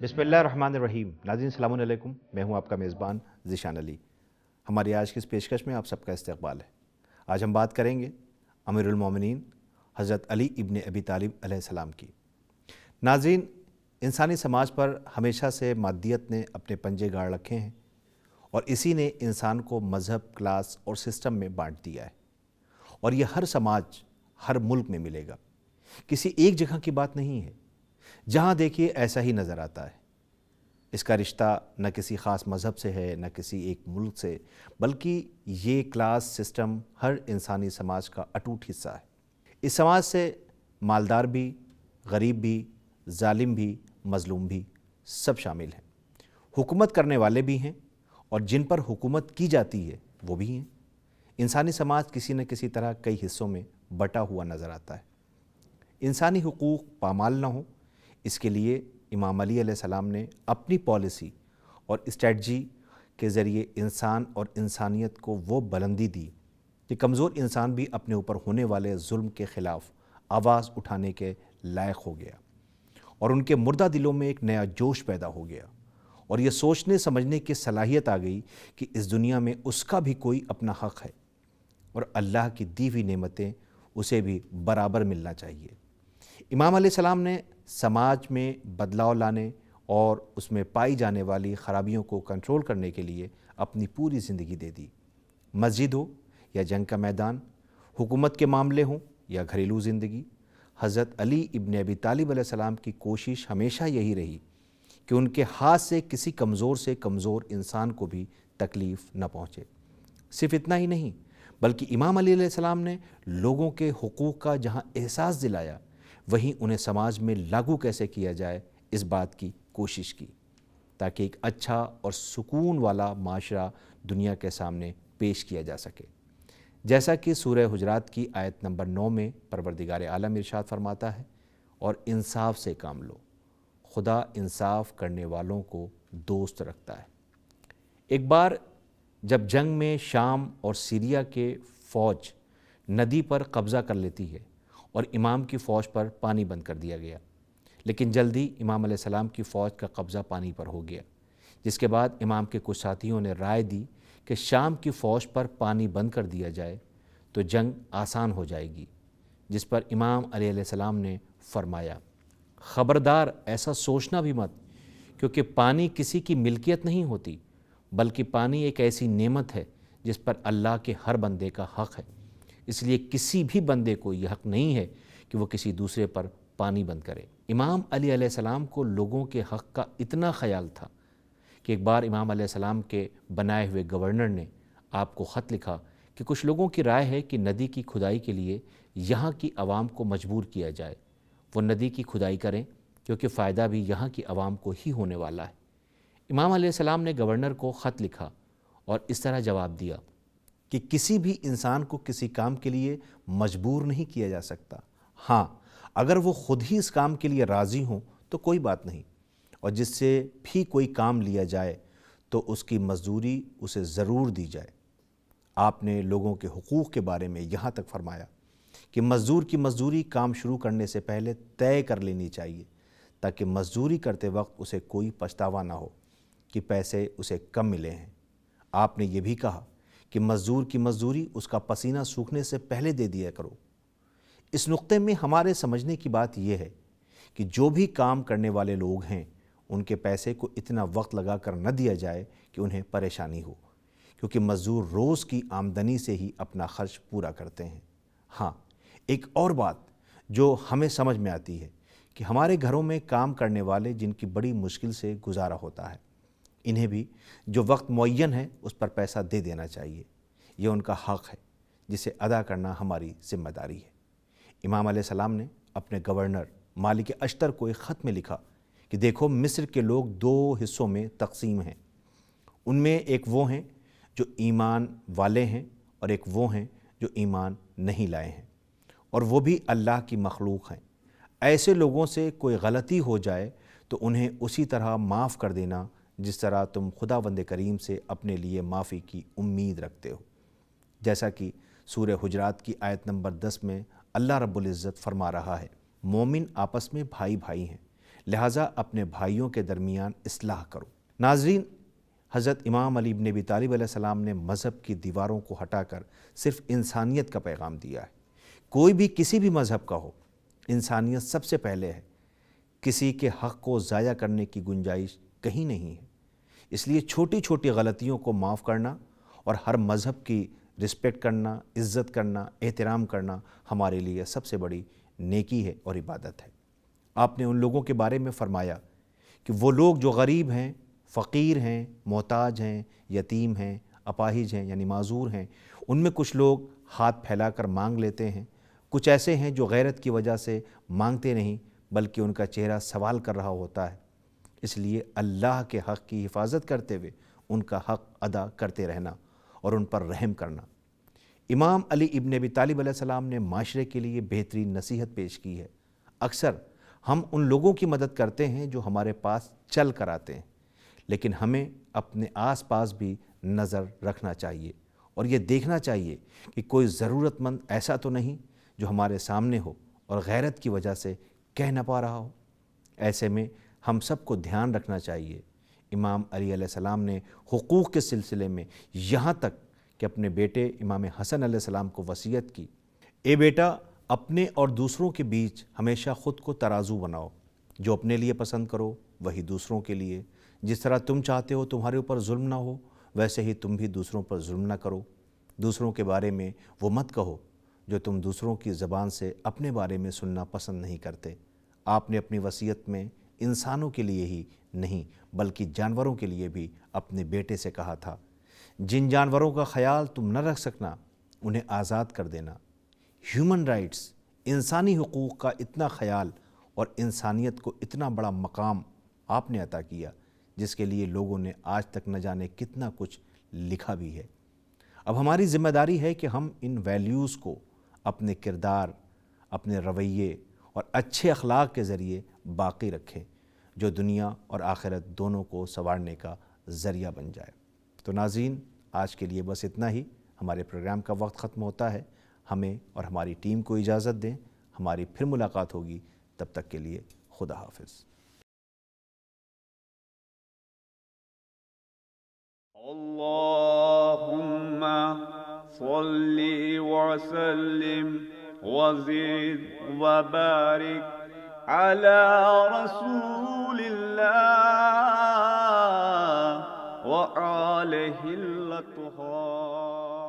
बिस्मिल्लाहिर्रहमानिर्रहीम। नाज़रीन अस्सलामु अलैकुम, मैं हूं आपका मेज़बान ज़ीशान अली। हमारी आज की इस पेशकश में आप सबका इस्तक़बाल है। आज हम बात करेंगे अमीरुल मोमिनीन हज़रत अली इब्न अबी तालिब अलैहिस्सलाम की। नाज़रीन, इंसानी समाज पर हमेशा से मादियत ने अपने पंजे गाड़ रखे हैं और इसी ने इंसान को मज़हब, क्लास और सिस्टम में बांट दिया है। और ये हर समाज, हर मुल्क में मिलेगा, किसी एक जगह की बात नहीं है। जहाँ देखिए ऐसा ही नज़र आता है। इसका रिश्ता न किसी ख़ास मज़हब से है, न किसी एक मुल्क से, बल्कि ये क्लास सिस्टम हर इंसानी समाज का अटूट हिस्सा है। इस समाज से मालदार भी, गरीब भी, जालिम भी, मज़लूम भी सब शामिल हैं। हुकूमत करने वाले भी हैं और जिन पर हुकूमत की जाती है वो भी हैं। इंसानी समाज किसी न किसी तरह कई हिस्सों में बटा हुआ नज़र आता है। इंसानी हुकूक पामाल न हो, इसके लिए इमाम अली अलैहिस्सलाम ने अपनी पॉलिसी और स्ट्रेटजी के ज़रिए इंसान और इंसानियत को वो बुलंदी दी कि कमज़ोर इंसान भी अपने ऊपर होने वाले जुल्म के ख़िलाफ़ आवाज़ उठाने के लायक हो गया और उनके मुर्दा दिलों में एक नया जोश पैदा हो गया और ये सोचने समझने की सलाहियत आ गई कि इस दुनिया में उसका भी कोई अपना हक़ है और अल्लाह की दी हुई नेमतें उसे भी बराबर मिलना चाहिए। इमाम अलैहिस्सलाम ने समाज में बदलाव लाने और उसमें पाई जाने वाली ख़राबियों को कंट्रोल करने के लिए अपनी पूरी ज़िंदगी दे दी। मस्जिद हो या जंग का मैदान, हुकूमत के मामले हों या घरेलू ज़िंदगी, हज़रत अली इब्न अबी तालिब अलैहिस्सलाम की कोशिश हमेशा यही रही कि उनके हाथ से किसी कमज़ोर से कमज़ोर इंसान को भी तकलीफ़ न पहुँचे। सिर्फ इतना ही नहीं, बल्कि इमाम अली अलैहिस्सलाम ने लोगों के हुकूक़ का जहाँ एहसास दिलाया, वहीं उन्हें समाज में लागू कैसे किया जाए इस बात की कोशिश की, ताकि एक अच्छा और सुकून वाला माशरा दुनिया के सामने पेश किया जा सके। जैसा कि सूरह हुजरात की आयत नंबर 9 में परवरदिगार आलम इरशाद फरमाता है, और इंसाफ से काम लो, खुदा इंसाफ करने वालों को दोस्त रखता है। एक बार जब जंग में शाम और सीरिया के फ़ौज नदी पर कब्ज़ा कर लेती है और इमाम की फ़ौज पर पानी बंद कर दिया गया, लेकिन जल्दी इमाम अलैहिस्सलाम की फ़ौज का कब्ज़ा पानी पर हो गया, जिसके बाद इमाम के कुछ साथियों ने राय दी कि शाम की फ़ौज पर पानी बंद कर दिया जाए तो जंग आसान हो जाएगी। जिस पर इमाम अली अलैहिस्सलाम ने फरमाया, ख़बरदार, ऐसा सोचना भी मत, क्योंकि पानी किसी की मिल्कियत नहीं होती, बल्कि पानी एक ऐसी नेमत है जिस पर अल्लाह के हर बंदे का हक़ है। इसलिए किसी भी बंदे को यह हक़ नहीं है कि वो किसी दूसरे पर पानी बंद करे। इमाम अली अलैहिस्सलाम को लोगों के हक़ का इतना ख़याल था कि एक बार इमाम अलैहिस्सलाम के बनाए हुए गवर्नर ने आपको ख़त लिखा कि कुछ लोगों की राय है कि नदी की खुदाई के लिए यहाँ की आवाम को मजबूर किया जाए, वो नदी की खुदाई करें, क्योंकि फ़ायदा भी यहाँ की आवाम को ही होने वाला है। इमाम अलैहिस्सलाम ने गवर्नर को ख़त लिखा और इस तरह जवाब दिया कि किसी भी इंसान को किसी काम के लिए मजबूर नहीं किया जा सकता। हाँ, अगर वो ख़ुद ही इस काम के लिए राज़ी हों तो कोई बात नहीं, और जिससे भी कोई काम लिया जाए तो उसकी मजदूरी उसे ज़रूर दी जाए। आपने लोगों के हुकूक़ के बारे में यहाँ तक फरमाया कि मज़दूर की मजदूरी काम शुरू करने से पहले तय कर लेनी चाहिए, ताकि मजदूरी करते वक्त उसे कोई पछतावा ना हो कि पैसे उसे कम मिले हैं। आपने ये भी कहा कि मज़दूर की मजदूरी उसका पसीना सूखने से पहले दे दिया करो। इस नुक्ते में हमारे समझने की बात यह है कि जो भी काम करने वाले लोग हैं, उनके पैसे को इतना वक्त लगा कर न दिया जाए कि उन्हें परेशानी हो, क्योंकि मज़दूर रोज़ की आमदनी से ही अपना खर्च पूरा करते हैं। हाँ, एक और बात जो हमें समझ में आती है कि हमारे घरों में काम करने वाले जिनकी बड़ी मुश्किल से गुजारा होता है, इन्हें भी जो वक्त मुअय्यन है उस पर पैसा दे देना चाहिए। ये उनका हक़ है जिसे अदा करना हमारी ज़िम्मेदारी है। इमाम अलैहिस्सलाम ने अपने गवर्नर मालिक अश्तर को एक ख़त में लिखा कि देखो, मिस्र के लोग दो हिस्सों में तकसीम हैं। उनमें एक वो हैं जो ईमान वाले हैं और एक वो हैं जो ईमान नहीं लाए हैं, और वो भी अल्लाह की मखलूक हैं। ऐसे लोगों से कोई गलती हो जाए तो उन्हें उसी तरह माफ़ कर देना जिस तरह तुम खुदावंद करीम से अपने लिए माफ़ी की उम्मीद रखते हो। जैसा कि सूरह हुजरात की आयत नंबर 10 में अल्लाह रब्बुल इज़्ज़त फरमा रहा है, मोमिन आपस में भाई भाई हैं, لہٰذا اپنے بھائیوں کے درمیان اصلاح کرو۔ ناظرین، حضرت امام علی ابن ابی طالب علیہ السلام نے مذہب کی دیواروں کو ہٹا کر صرف انسانیت کا پیغام دیا ہے۔ کوئی بھی کسی بھی مذہب کا ہو، انسانیت سب سے پہلے ہے۔ کسی کے حق کو ضائع کرنے کی گنجائش کہیں نہیں ہے۔ اس لیے چھوٹی چھوٹی غلطیوں کو معاف کرنا اور ہر مذہب کی رسپیکٹ کرنا، عزت کرنا، احترام کرنا ہمارے لیے سب سے بڑی نیکی ہے اور عبادت ہے۔ آپ نے ان لوگوں کے بارے میں فرمایا کہ وہ لوگ جو غریب ہیں، فقیر ہیں، محتاج ہیں، یتیم ہیں، اپاہج ہیں یعنی معذور ہیں، ان میں کچھ لوگ ہاتھ پھیلا کر مانگ لیتے ہیں، کچھ ایسے ہیں جو غیرت کی وجہ سے مانگتے نہیں بلکہ ان کا چہرہ سوال کر رہا ہوتا ہے۔ اس لیے اللہ کے حق کی حفاظت کرتے ہوئے ان کا حق ادا کرتے رہنا اور ان پر رحم کرنا۔ امام علی ابن ابی طالب علیہ السلام نے معاشرے کے لیے بہترین نصیحت پیش کی ہے۔ اکثر ہم ان لوگوں کی مدد کرتے ہیں جو ہمارے پاس چل کر آتے ہیں، لیکن ہمیں اپنے آس پاس بھی نظر رکھنا چاہیے اور یہ دیکھنا چاہیے کہ کوئی ضرورت مند ایسا تو نہیں جو ہمارے سامنے ہو اور غیرت کی وجہ سے کہہ نہ پا رہا ہو۔ ایسے میں ہم سب کو دھیان رکھنا چاہیے۔ امام علی علیہ السلام نے حقوق کے سلسلے میں یہاں تک کہ اپنے بیٹے امام حسن علیہ السلام کو وصیت کی، اے بیٹا، اپنے اور دوسروں کے بیچ ہمیشہ خود کو ترازو بناؤ۔ جو اپنے لیے پسند کرو وہی دوسروں کے لیے۔ جس طرح تم چاہتے ہو تمہارے اوپر ظلم نہ ہو، ویسے ہی تم بھی دوسروں پر ظلم نہ کرو۔ دوسروں کے بارے میں وہ مت کہو جو تم دوسروں کی زبان سے اپنے بارے میں سننا پسند نہیں کرتے۔ آپ نے اپنی وصیت میں انسانوں کے لیے ہی نہیں بلکہ جانوروں کے لیے بھی اپنے بیٹے سے کہا تھا، جن جانوروں کا خیال تم نہ رکھ سکنا انہیں آزاد کر دینا۔ ہیومن رائٹس، انسانی حقوق کا اتنا خیال اور انسانیت کو اتنا بڑا مقام آپ نے عطا کیا جس کے لیے لوگوں نے آج تک نہ جانے کتنا کچھ لکھا بھی ہے۔ اب ہماری ذمہ داری ہے کہ ہم ان ویلیوز کو اپنے کردار، اپنے رویے اور اچھے اخلاق کے ذریعے باقی رکھیں، جو دنیا اور آخرت دونوں کو سنوارنے کا ذریعہ بن جائے۔ تو ناظرین، آج کے لیے بس اتنا ہی۔ ہمارے پروگرام کا وقت ختم ہوتا ہے۔ ہمیں اور ہماری ٹیم کو اجازت دیں، ہماری پھر ملاقات ہوگی، تب تک کے لیے خدا حافظ۔ اللہم صلی وسلم وزد وبارک علی رسول اللہ وآلہ الطہار۔